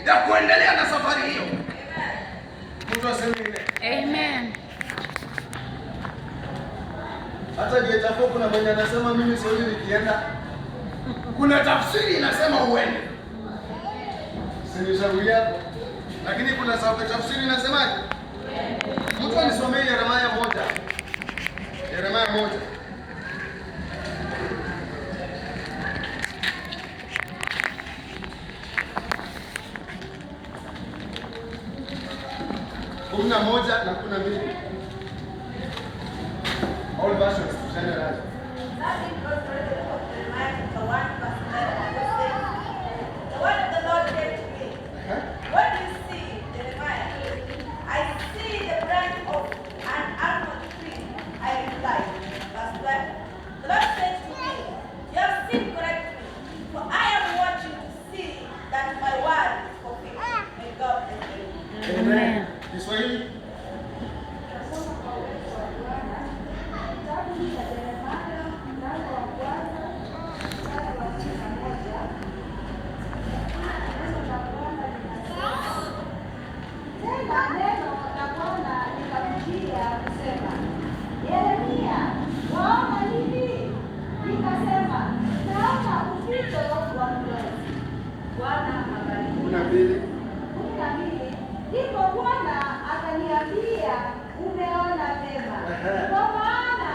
ya kuendelea na safari hiyo. Mtu aseme amen. Hata Getafe kuna mwenye anasema mimi sioni nikienda. Kuna tafsiri inasema uende. Si shauri yako. Lakini kuna sababu tafsiri inasemaje? Mtu anisomee Yeremia 1. Yeremia 1. Kuna moja na kuna mbili. All versions general. The word of the Lord came to me. What do you see, Jeremiah? I see the branch of an almond tree. I replied. Verse 12. The Lord said to me, you have seen correctly, for I am watching to see that my word is fulfilled. May God bless you. Amen. Kiswahili. Kuna mbili. Ndipo Bwana akaniambia, umeona vyema, kwa maana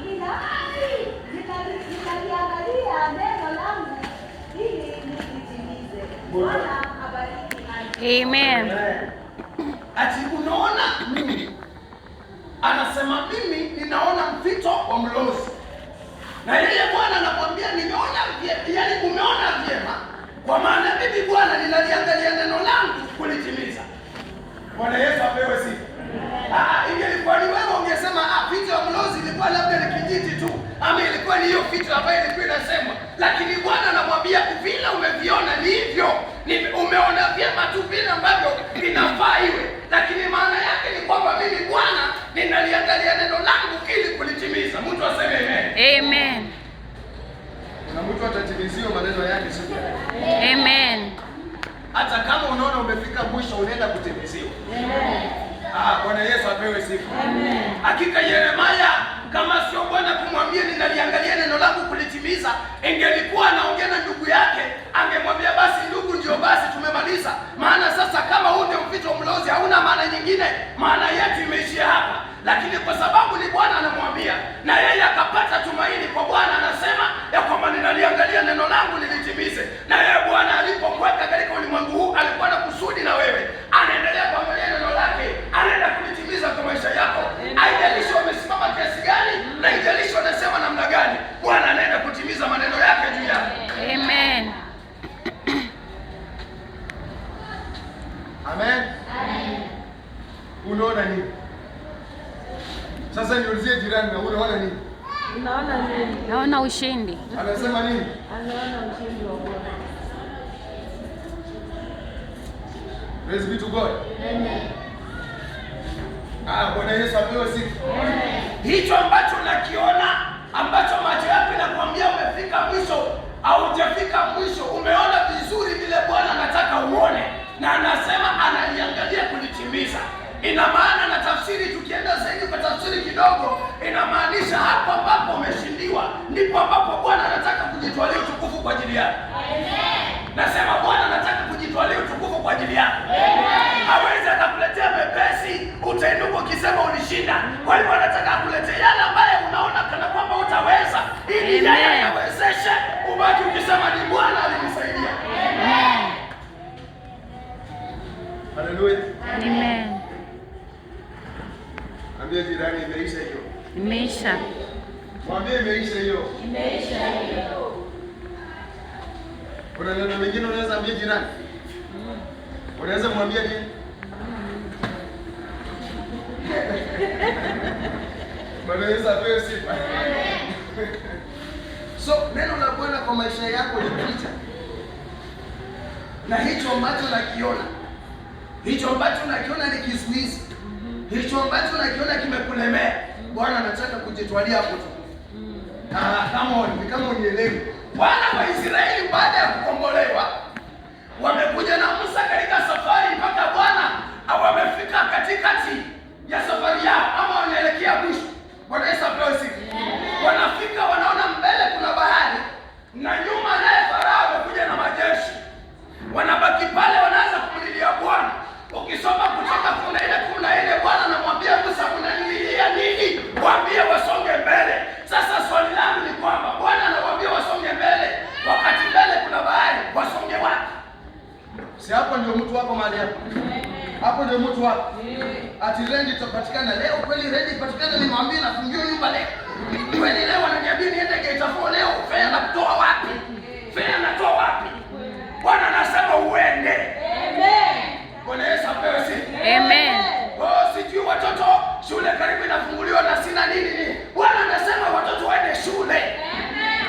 ninaliangalia neno langu ili nilitimize. Bwana abariki. Amen. Ati unaona mimi? Anasema mimi ninaona mpito wa mlozi. Na yeye Bwana anakuambia nimeona vyema, yaani umeona vyema. Kwa maana mimi Bwana ninaliangalia neno langu kulitimiza. Bwana Yesu apewe sifa. Ingelikuwa ni wewe ungesema fito ya mlozi ilikuwa labda ni kijiti tu, ama ilikuwa ni hiyo fito ambayo ilikuwa inasemwa. Lakini Bwana anamwambia vile umeviona ni hivyo. Umeona vyema tu vile ambavyo vinafaa iwe. Lakini maana yake ni kwamba mimi Bwana ninaliangalia neno langu ili kulitimiza. Mtu aseme amen. Amen. Na mtu atatimiziwa maneno yake siku ya leo. Amen. Hata kama unaona umefika mwisho unaenda kutimiziwa. Amen. Bwana Yesu apewe sifa. Amen. Hakika Yeremia kama sio Bwana kumwambia ninaliangalia neno langu kulitimiza, ingelikuwa anaongea na ndugu yake, angemwambia basi ndugu, ndio basi tumemaliza. Maana sasa kama huu ndio mpito mlozi hauna maana nyingine, maana yetu imeishia hapa. Lakini kwa sababu ni Bwana anamwambia, na yeye akapata tumaini kwa Bwana, anasema ya kwamba ninaliangalia neno langu nilitimize. Na yeye Bwana alipokuweka katika ulimwengu huu alikuwa na kusudi na wewe. Anaendelea kuangalia neno lake, anaenda kulitimiza kwa maisha yako. Haijalishi wamesimama kiasi gani, na haijalishi wanasema namna gani, Bwana anaenda kutimiza maneno yake juu yako. Amen. Amen. Amen. Unaona nini? Sasa niulizie jirani, na unaona nini? Unaona nini? Naona ushindi. Anasema nini? Anaona ushindi wa Bwana. Praise be to God. Amen. Bwana Yesu apewe sifa. Amen. Hicho ambacho unakiona, ambacho macho yako inakwambia umefika mwisho au hujafika mwisho, umeona vizuri vile Bwana anataka uone, na anasema analiangalia kulitimiza. Ina maana na tafsiri, tukienda zaidi kwa tafsiri kidogo, inamaanisha hapo ambapo umeshindiwa ndipo ambapo Bwana anataka kujitwalia utukufu kwa ajili yako. Amen. Nasema Bwana anataka kujitwalia utukufu kwa ajili yako. Amen. Hawezi akakuletea mepesi utainuka ukisema ulishinda. Kwa hivyo anataka akuletea yale ambayo unaona kana kwamba utaweza, ili yeye awezeshe ubaki ukisema ni Bwana alinisaidia. Amen. Haleluya. Amen. Ambia jirani imeisha hiyo. Imeisha. Mwambie imeisha hiyo. Imeisha hiyo. Kuna neno lingine unaweza ambia jirani? Unaweza mwambia nini? Bwana Yesu apewe sifa. So neno la Bwana kwa maisha yako ni picha. Na hicho ambacho nakiona, hicho ambacho nakiona ni kizuizi, hicho ambacho nakiona kimekulemea, Bwana anataka kujitwalia hapo tu. Kama unielewi, Bwana wa Israeli baada ya kukombolewa wamekuja na Musa katika safari mpaka Bwana wamefika katikati ya safari yao, ama wanaelekea mwisho. Bwana Yesu apewe sifa. Wanafika wanaona mbele kuna bahari na nyuma naye Farao amekuja na majeshi. Wanabaki pale wanaanza kumlilia Bwana. Ukisoma Kutoka 14 Bwana anamwambia Musa, unanililia nini? Waambie wasonge mbele. Sasa swali langu ni kwamba Bwana anawaambia wasonge mbele, wakati mbele kuna bahari, wasonge wapi? Si hapo ndio mtu wako mahali hapo? Hapo ndio mtu wako. Ati rendi itapatikana leo, kweli rendi ipatikana, nimwambie nafungiwa nyumba leo. Kweli leo ananiambia niende Geita 4 leo, fare natoa wapi? Fare natoa wapi? Bwana anasema uende. Amen. Bwana Yesu apewe sifa. Amen. Sijui watoto shule karibu inafunguliwa na sina nini. Bwana anasema watoto waende shule. Amen.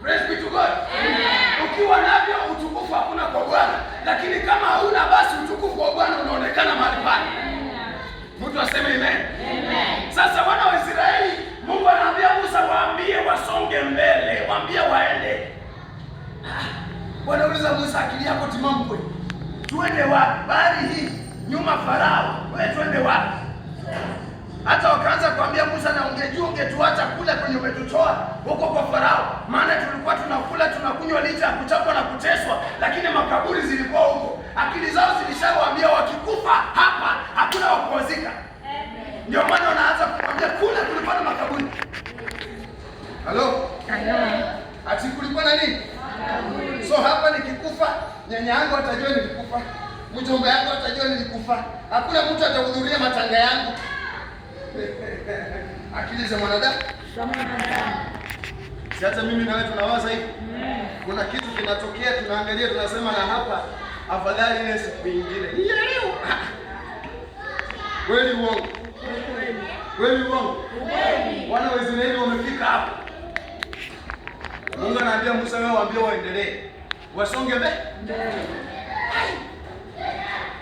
Praise be to God. Amen. Ukiwa navyo utukufu hakuna kwa Bwana, lakini kama hauna basi utukufu wa Bwana unaonekana mahali pale. Mtu aseme amen. Amen. Sasa wana wa Israeli, Mungu anaambia Musa waambie wasonge mbele, waambie waende. Bwana uliza Musa, akili yako timamu kweli? Tuende wapi? Bahari hii, nyuma Farao, wewe tuende wapi? Hata wakaanza kuambia Musa, na ungejua ungetuacha kule kwenye umetutoa huko kwa Farao, maana tulikuwa tunakula tunakunywa licha ya kuchapwa na kuteswa, lakini makaburi zilikuwa huko. Akili zao zilishawaambia wakikufa hapa hakuna wa kuwazika. Ndio maana wanaanza kumwambia kule kulikuwa na makaburi. Halo? Ati kulikuwa na nini? So hapa nikikufa, nyanya yangu atajua nilikufa, mjomba yangu atajua nilikufa, hakuna mtu atahudhuria matanga yangu. Akili za mwanadamu. Si hata mimi na wewe tunawaza hivi. Kuna kitu kinatokea, tunaangalia, tunasema na hapa afadhali ile siku nyingine. Kweli uongo? Kweli uongo? Wana wa Israeli wamefika hapo. Mungu anaambia Musa, wewe waambie waendelee, wasonge mbele.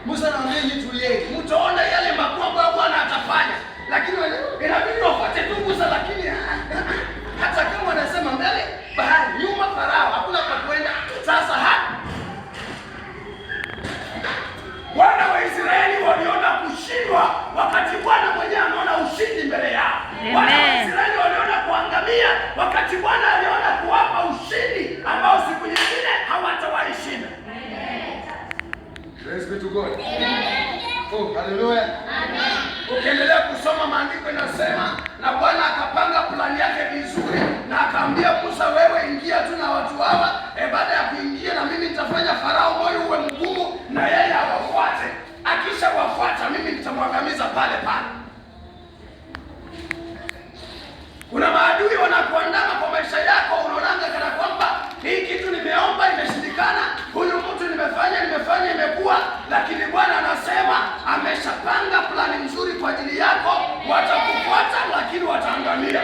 Musa anaambia nitulie, mtaona yale makubwa ambayo Bwana atafanya, lakini inabidi wafuate tu Musa. Lakini hata kama wanasema mbele bahari, nyuma Farao, hakuna pa kwenda. Sasa wana wa Israeli waliona kushindwa wakati Bwana mwenyewe anaona ushindi mbele yao. Wana wa Israeli waliona kuangamia wakati Bwana aliona kuwapa ushindi ambao siku nyingine hawatawahi shinda. Praise be to God. Amen. Oh, hallelujah. Amen. Ukiendelea kusoma maandiko inasema, na Bwana akapanga plani yake vizuri na akaambia Musa, wewe ingia tu na watu hawa, baada ya kuingia na mimi nitafanya Farao moyo uwe mgumu na yeye awafuate. Akisha wafuata mimi nitamwangamiza pale pale. Kuna maadui wanakuandama kwa maisha yako, unaonanga kana kwamba hii kitu nimeomba imeshindikana, huyu mtu nimefanya imekuwa, lakini Bwana anasema ameshapanga plani nzuri kwa ajili yako. Watakufuata lakini wataangamia.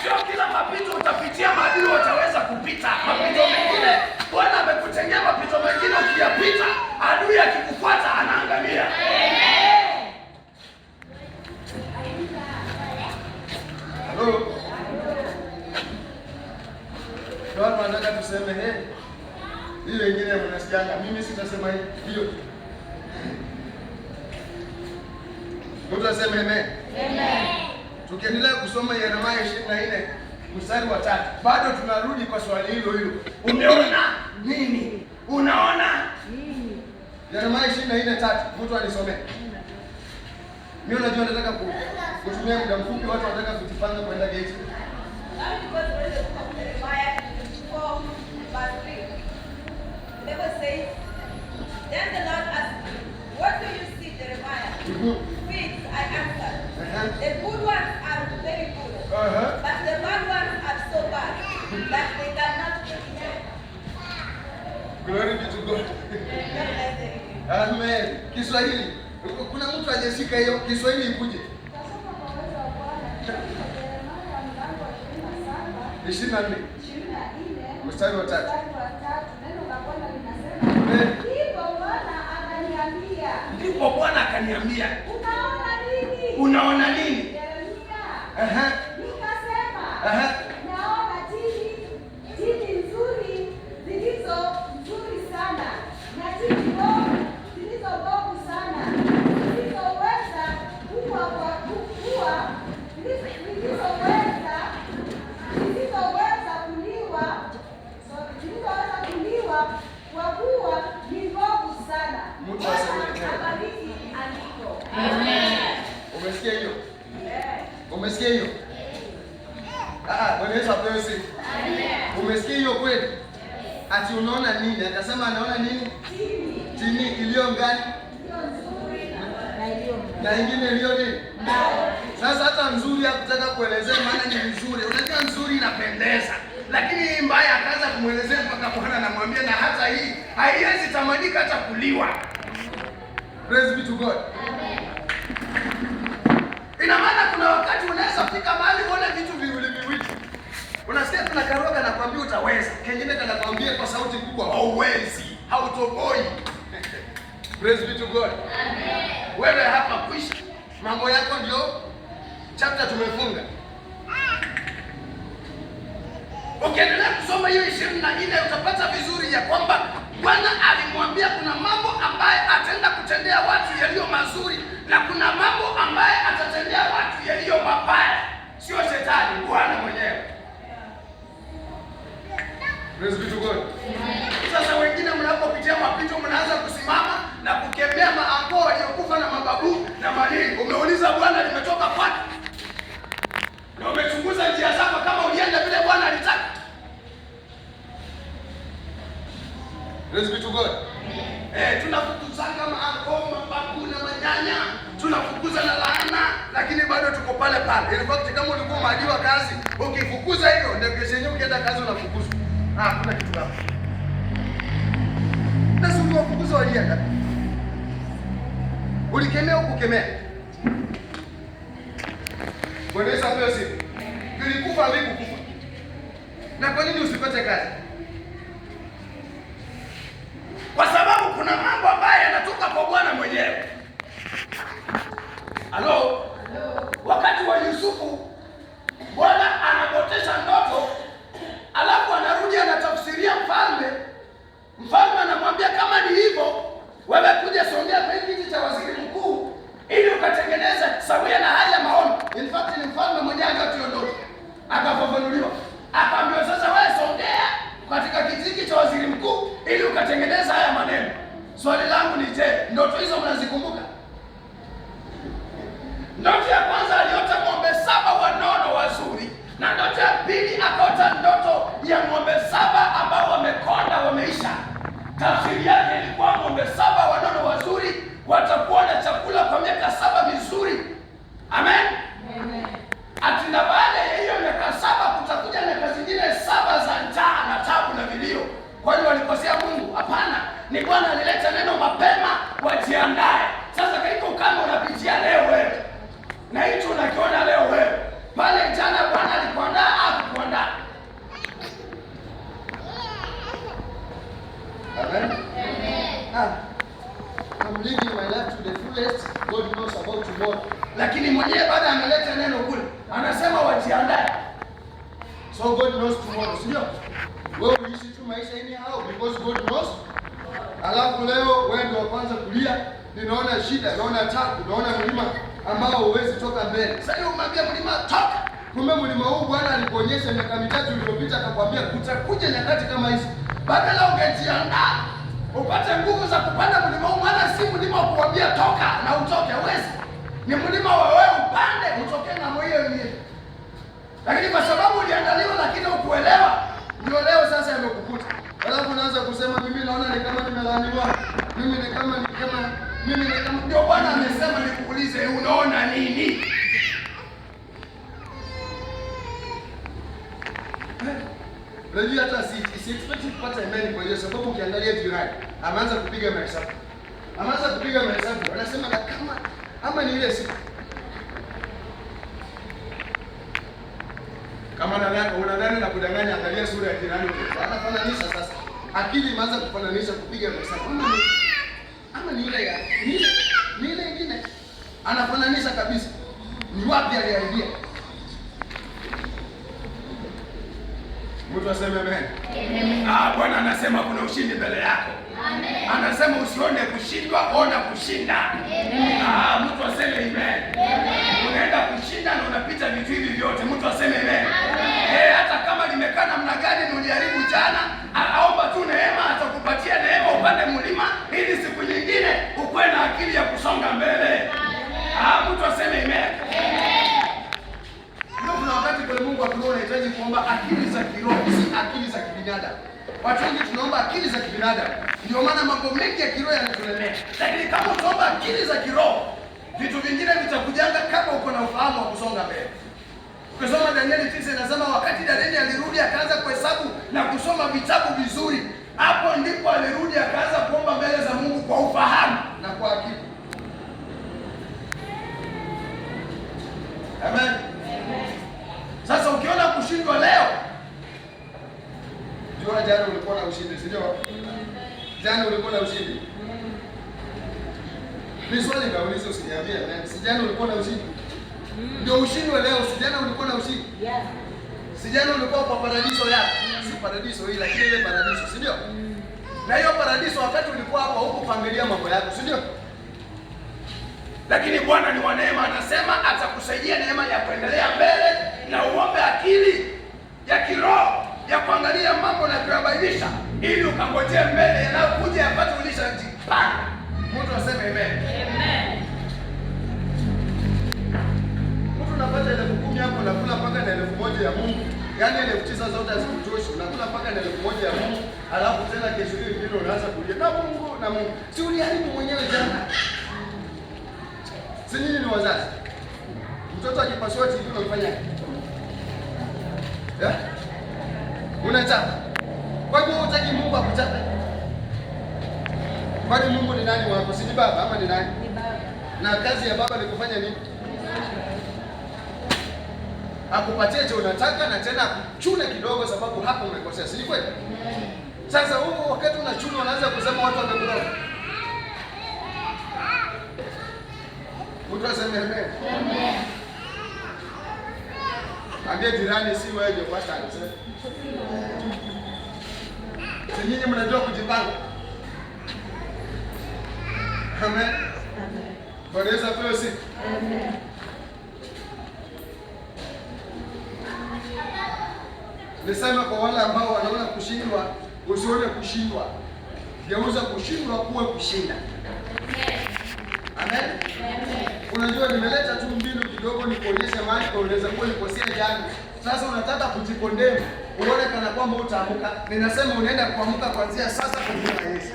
Sio kila mapito utapitia maadui wataweza kupita. Mapito mengine Bwana amekutengea mapito mengine, ukiyapita adui akikufuata anaangamia. Hello. Watu wanataka tuseme hiyo wengine mnasikianga, mimi sitasema hiyo. Mtu aseme amen. Amen. Tukiendelea kusoma Yeremia 24 mstari wa 3, bado tunarudi kwa swali hilo hilo. Umeona nini? Unaona nini? Yeremia 24:3, mtu alisomea. Mimi unajua nataka kutumia muda mfupi, watu wanataka kujipanga kwenda Geita. Then the Lord asked me, what do you see, Jeremiah? Figs, I answered. The good ones are very good, but the bad ones are so bad that they cannot be eaten. Glory be to God. Amen. Kiswahili. Kuna mtu hajashika hiyo Kiswahili ikuje. 24 mstari wa 3. Neno la Bwana linasema, ndipo Bwana akaniambia, unaona nini? Nikasema, naona tini nzuri zilizo nzuri Bwana Yesu apewe sifa. Amen. Umesikia hiyo kweli? Ati unaona nini? Akasema anaona nini? Tini iliyo ngani? Na ingine iliyo nini? Sasa hata nzuri hakutaka kuelezea maana ni nzuri. Unajua nzuri inapendeza. Lakini hii mbaya akaanza kumuelezea mpaka Bwana anamwambia na hata hii haiwezi tamanika hata kuliwa. Praise be to God. Amen. Ina maana kuna wakati unaweza fika mahali uone vitu viwili. Unasikia kuna karoga na kwambia utaweza. Kengine kanakwambia kwa sauti kubwa hauwezi, hautoboi. Praise be to God. Amen. Wewe hapa kwisha. Mambo yako ndio chapter tumefunga. Ukiendelea kusoma hiyo 24 utapata vizuri ya kwamba Bwana alimwambia kuna mambo ambaye ataenda kutendea watu yaliyo mazuri na kuna mambo ambaye atatendea watu yaliyo mabaya. Sio shetani, Bwana mwenyewe. Praise be to God. Sasa wengine mnapopitia mapito mnaanza kusimama na kukemea maango waliokufa na mababu na manini. Umeuliza Bwana limetoka kwapi? Na umechunguza njia zako kama ulienda vile Bwana alitaka. Praise be to God. Tunafukuza kama maango, mababu na manyanya. Tunafukuza na laana, lakini bado tuko pale pale. In fact kama ulikuwa umeajiwa kazi, ukifukuza hiyo ndio kesho yenyewe ukienda kazi unafukuzwa. Kuna kitu kama. Nasi uliwafukuza walienda. Ulikemea ukukemea. Bwana Yesu apewe sifa. Ulikufa kufa. Na kwa nini usipate kazi? Kwa sababu kuna mambo ambayo yanatoka kwa Bwana mwenyewe. Halo? Wakati wa Yusufu Bwana anapotesha ndoto. Alafu anarudi anatafsiria mfalme. Mfalme anamwambia kama ni hivyo, wewe kuja songea kwa kiti cha waziri mkuu ili ukatengeneze sawia na haya maono. In fact ni mfalme mwenyewe ndio ndoto. Akafafanuliwa. Akaambiwa sasa wewe songea katika kiti cha waziri mkuu ili ukatengeneza haya maneno. Swali langu ni je, ndoto hizo mnazikumbuka? Ndoto ya kwanza aliota ng'ombe 7 wanono wazuri. Na ndoto ya pili akaota ndoto ya ng'ombe 7 ambao wamekonda wameisha. Tafsiri yake ilikuwa ng'ombe 7 wanono wazuri watakuwa na chakula kwa miaka 7 mizuri. Amen. Amen. Atina baada ya hiyo miaka 7 kutakuja miaka zingine 7 za njaa na taabu na vilio. Kwa hiyo walikosea Mungu? Hapana. Ni Bwana alileta neno mapema wajiandae. Sasa kaiko kama unapitia leo wewe. Na hicho unakiona leo wewe. Pale jana Bwana alikuandaa hakukuandaa. Amen. Amen. I'm living my life to the fullest. God knows about tomorrow. Lakini mwenyewe baada ameleta neno kule, anasema wajiandae. So God knows tomorrow, sio? Wewe uishi tu maisha anyhow because God knows. Alafu leo wewe ndio kwanza kulia, ninaona shida, naona taabu, naona mlima ambao huwezi toka mbele. Sasa hiyo umwambia mlima toka. Kumbe mlima huu Bwana alikuonyesha miaka 3 iliyopita akakwambia kutakuja nyakati kama hizi. Badala ungejiandaa upate nguvu za kupanda mlima huu, maana si mlima wa kuambia toka na utoke, huwezi. Ni mlima wa wewe upande utoke na moyo wenyewe. Lakini kwa sababu uliandaliwa lakini ukuelewa, ndio leo sasa yamekukuta. Alafu unaanza kusema mimi naona ni kama nimelaaniwa. Mimi ni kama ndio Bwana amesema nikuulize unaona nini? Unajua hata si expect kupata imani kwa hiyo sababu ukiangalia jirani ameanza kupiga mahesabu. Anasema kama ama ni ile siku. Kama unadhani na kudanganya, angalia sura ya jirani. Anafananisha sasa. Akili imeanza kufananisha kupiga mahesabu. Ama ni ile ya ni ile nyingine. Anafananisha kabisa. Ni wapi aliahidia? Mtu aseme amen. Bwana anasema kuna ushindi mbele yako. Amen. Anasema usione kushindwa, ona kushinda. Amen. Mtu aseme amen. Amen. Unaenda kushinda na unapita vitu hivi vyote. Mtu aseme amen. Amen. Hata kama limekaa namna gani na uliharibu jana, aomba tu neema, atakupatia neema upande mlima ili siku nyingine ukuwe na akili ya kusonga mbele. Amen. Mtu aseme amen. Amen. Ndio kuna wakati kwa Mungu ulimwengu wa kiroho unahitaji kuomba akili za kiroho, si akili za kibinadamu. Watu wengi tunaomba akili za kibinadamu, ndio maana mambo mengi ya kiroho yanatulemea. Lakini kama utaomba akili za kiroho, vitu vingine vitakujanga kama uko na ufahamu wa kusonga mbele. Ukisoma Danieli 9 inasema wakati Danieli alirudi akaanza kuhesabu na kusoma vitabu vizuri, hapo ndipo alirudi akaanza kuomba mbele za Mungu kwa ufahamu na kwa akili. Amen. Sasa ukiona kushindwa leo, jua jana ulikuwa na ushindi, si ndio? Jana ulikuwa na ushindi. Ni swali kaulizo, usiniambie amen. Si jana ulikuwa na ushindi? Ndio ushindi wa leo. Si jana ulikuwa na ushindi? Yeah. Si jana ulikuwa kwa paradiso yako? Si paradiso hii, lakini ile paradiso, si ndio? Na hiyo paradiso wakati ulikuwa hapo huko kuangalia mambo yako, si ndio? Lakini Bwana ni wa neema, anasema atakusaidia neema ya kuendelea mbele na uombe akili ya kiroho ya kuangalia mambo na kuyabadilisha ili ukangojea mbele yanayokuja yapate ulishajipanga. Mtu aseme amen. Amen. Mtu unapata 10,000 hapo unakula mpaka na 1,000 ya Mungu. Yaani 9,000 zote hazikutoshi. Unakula mpaka na 1,000 ya Mungu. Alafu tena kesho hiyo ndio unaanza kulia na Mungu na Mungu. Si uliharibu mwenyewe jana. Si nini ni wazazi? Mtoto akipasua TV unafanya? Eh? Unachapa. Kwa hiyo hutaki Mungu akuchape. Kwani Mungu ni nani wako? Si ni baba ama ni nani? Ni baba. Na kazi ya baba ni kufanya nini? Akupatie cha unataka na tena akuchune kidogo sababu hapo umekosea. Si kweli? Sasa huo wakati unachuna unaanza kusema watu wamekuroga. Mtu aseme amen. Amen. Ambia jirani si wewe ndio pastor anasema. Si nyinyi mnajua kujipanga. Amen. Bwana Yesu apewe sifa. Amen. Nisema kwa wale ambao wanaona kushindwa, usione kushindwa. Geuza kushindwa kuwe kushinda. Amen. Amen. Unajua nimeleta tu mbinu kidogo nikuonyesha mahali kwa unaweza kuwa nikosea jana. Sasa unataka kujikondemu, uone kana kwamba utaamka. Ninasema unaenda kuamka kuanzia sasa kwa jina la Yesu.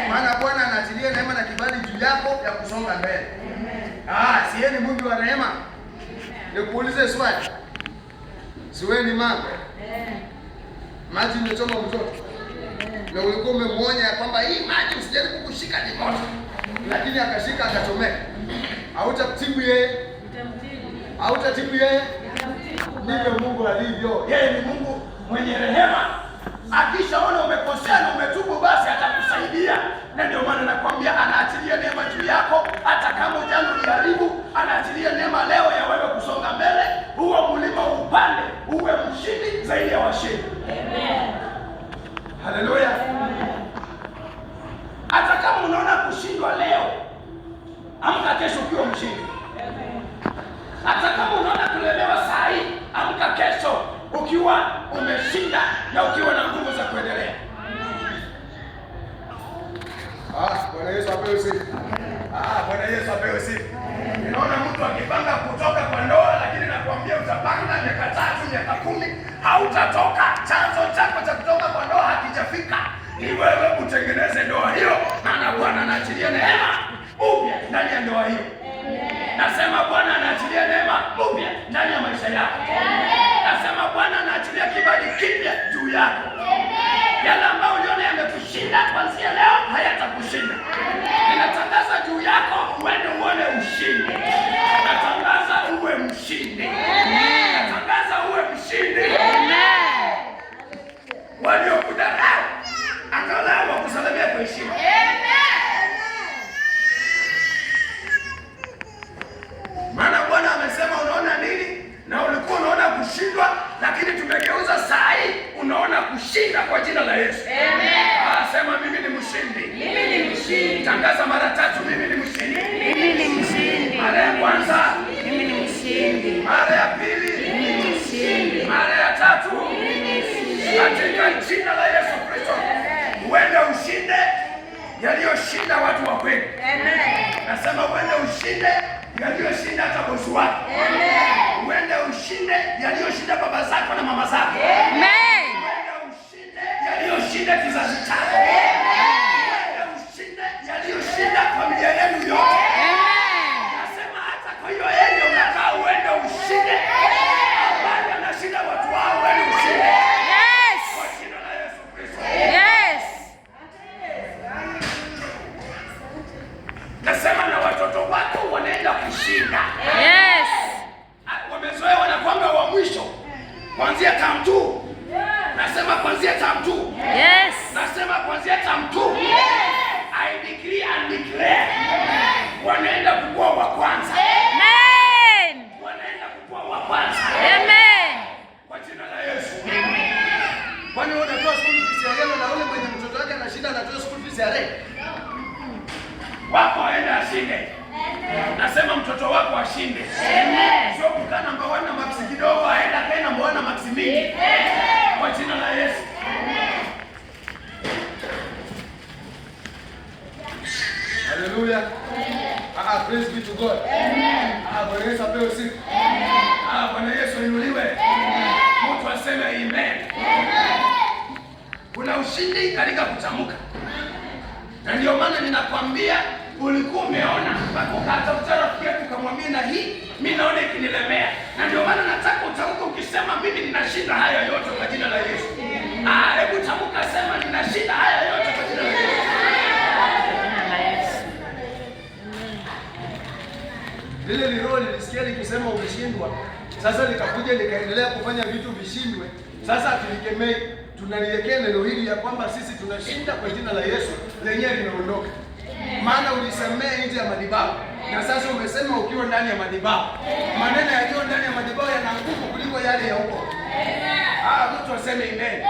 Maana Bwana anaachilia neema na kibali juu yako ya kusonga mbele. Si yeye ni Mungu wa neema. Nikuulize swali. Si wewe ni mama? Maji imechoma mtoto. Na ulikuwa umemwonya kwamba hii maji usijaribu kushika ni moto. Lakini akashika akachomeka. Hautatibu yeye. Hautatibu yeye. Ndivyo Mungu alivyo. Yeye ni Mungu mwenye rehema. Akishaona umekosea na umetubu basi atakusaidia. Na ndio maana nakwambia anaachilia neema juu yako hata kama jana uliharibu, anaachilia neema leo ya wewe kusonga mbele, huo mlima upande, uwe mshindi zaidi ya washindi. Amen. Haleluya. Hata kama unaona kushindwa leo, amka kesho ukiwa mshindi. Hata kama unaona kulemewa saa hii, amka kesho ukiwa umeshinda na ukiwa na nguvu za kuendelea. Bwana Yesu apewe sifa. Bwana Yesu apewe sifa. Unaona mtu akipanga kutoka kwa ndoa, lakini nakwambia utapanga miaka 3, miaka 10, hautatoka. Chanzo chako cha kutoka kwa ndoa hakijafika. Ni wewe utengeneze ndoa hiyo, maana Bwana anaachilia neema upya ndani ya ndoa hiyo. Nasema Bwana anaachilia neema upya ndani ya maisha yako. Nasema Bwana anaachilia kibali kipya juu yako. Yale ambayo uliona yamekushinda kuanzia leo hayatakushinda. Ninatangaza juu yako uende uone ushindi. Natangaza uwe mshindi. Natangaza uwe mshindi. Waliokudharau angalau wakusalimia kwa heshima. Maana Bwana amesema unaona nini na ulikuwa unaona kushindwa, lakini tumegeuza saa hii unaona kushinda kwa jina la Yesu. Amen. Sema mimi ni mshindi. Mimi ni mshindi. Tangaza mara 3 mimi ni mshindi. Mimi ni mshindi. Mara ya kwanza mimi ni mshindi. Mara ya pili mimi ni mshindi. Mara ya 3 mimi ni mshindi. Katika jina la Yesu Kristo. Uende ushinde yaliyoshinda watu wa kweli. Amen. Nasema uende ushinde yaliyoshinda hata bosi wako. Amen. Uende ushinde yaliyoshinda baba zako na mama zako. Amen. Uende ushinde yaliyoshinda kizazi chako. Uende ushinde yaliyoshinda familia yenu yote. Amen. Nasema hata kwa hiyo eneo unakaa uende ushinde. Bali anashinda watu wao uende ushinde. Yes. Kwa jina la Yesu Kristo. Yes. Nasema na watoto wako wanaenda kushinda. Yes. Wamezoea wanakwanga wa mwisho. Kuanzia term 2. Nasema kuanzia term 2. Yes. Nasema kuanzia term 2. I decree and declare. Wanaenda kukua wa kwanza. Amen. Wanaenda kukua wa kwanza. Amen. Kwa jina la Yesu. Kwani unatoa school fees ya yeye na ule mwenye mtoto wake anashinda anatoa school fees ya yeye? Wako aenda ashinde. Nasema mtoto wako ashinde. Amen. Sio kukaa namba 1 na max kidogo aenda kae namba 1 na max mingi. Kwa jina la Yesu. Hallelujah. Praise be to God. Bwana Yesu apewe sifa. Bwana Yesu inuliwe. Mtu aseme amen. Kuna ushindi katika kutamka. Na ndio maana ninakwambia ulikuwa umeona ukatafuta rafiki yako ukamwambia na hii mimi naona ikinilemea. Na ndio maana nataka utamke ukisema mimi ninashinda haya yote kwa jina la Yesu. Hebu tamka sema ninashinda haya yote kwa jina la Yesu. Lile liroho nilisikia nikisema umeshindwa. Sasa nikakuja nikaendelea kufanya vitu vishindwe. Sasa tulikemei, tunaliwekea neno hili ya kwamba sisi tunashinda kwa jina la Yesu, lenyewe linaondoka. Maana ulisemea nje ya madhabahu na sasa umesema ukiwa ndani ya madhabahu. Maneno yaliyo ndani ya madhabahu yana nguvu kuliko yale ya huko. Mtu aseme amen.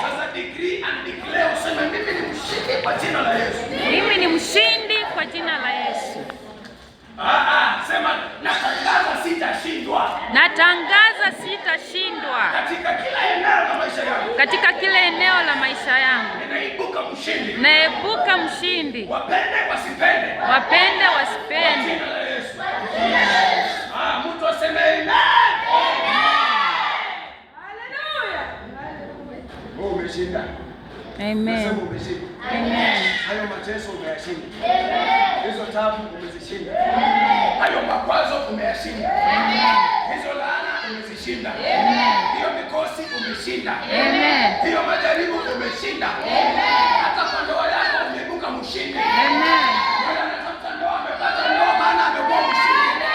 Sasa decree and declare, useme mimi ni mshindi kwa jina la Yesu. Mimi ni mshindi kwa jina la Yesu. Sema natangaza sitashindwa. Natangaza sitashindwa. Katika kila eneo la maisha yangu. Katika kila eneo la maisha yangu. Naibuka mshindi. Naibuka mshindi. Wapende wasipende. Wapende wasipende. Jina la Yesu. Mtu aseme amen. Hallelujah. Wewe umeshinda. Amen. Nasema umeshinda. Amen. Hayo mateso umeyashinda. Hizo taabu umezishinda. Hayo makwazo umeyashinda. Hizo laana umezishinda. Hiyo mikosi umeshinda. Hiyo majaribu umeshinda. Hata kwa ndoa yako umeibuka mshindi. Wala anatafuta ndoa amepata ndoa maana amekuwa mshindi.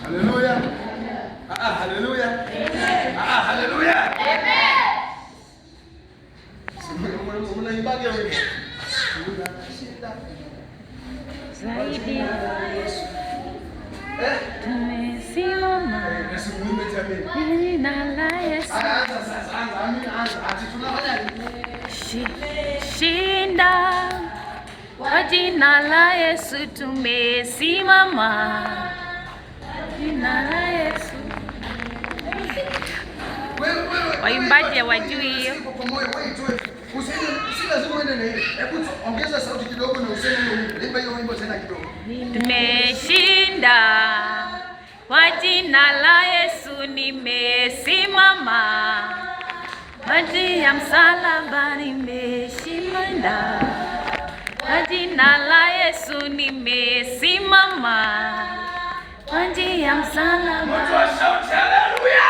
Haleluya. Haleluya. Haleluya. Unaimbaje wewe? Zaidi tumesimama jina la Yesu. Shinda kwa jina la Yesu tumesimama jina la Yesu. Waimbaji hawajui hiyo. Si lazima uende na hiyo. Hebu ongeza sauti kidogo na useme hiyo wimbo. Imba hiyo wimbo tena kidogo. Tumeshinda kwa jina la Yesu nimesimama. Maji ya msalaba nimeshinda. Kwa jina la Yesu nimesimama. Maji ya msalaba. Watu wa sauti haleluya.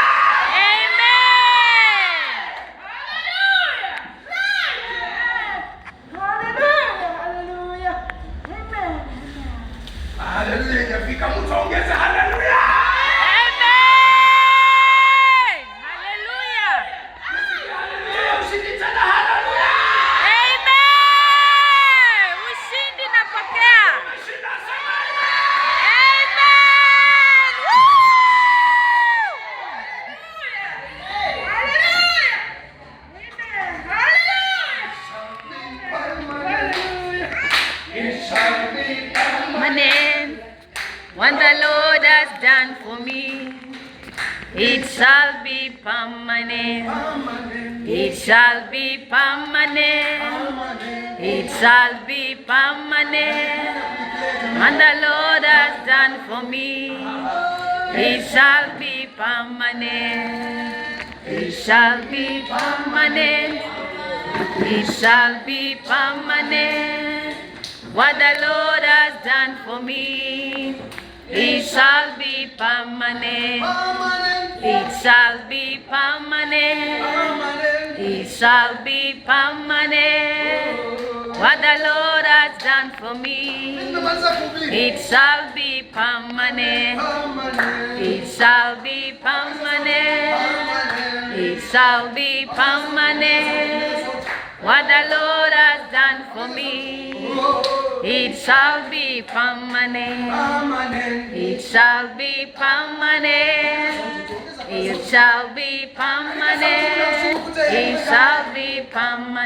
Haleluya, ikafika mtu ongeza haleluya. Amen. Haleluya. Haleluya, ushindi tena haleluya. Amen. Ushindi napokea. Umeshinda sema amen. My name, what the Lord has done for me. It shall be permanent. It shall be permanent. It shall be permanent. And the Lord has done for me. It shall be permanent. It shall be permanent. It shall be permanent. What the Lord has done for me, it shall be permanent. It shall be permanent. It shall be permanent. What the Lord has done for me, it shall be permanent. It shall be permanent. It shall be permanent. What the Lord has done for me, it shall be permanent. It shall be permanent. It shall be permanent. It shall be permanent.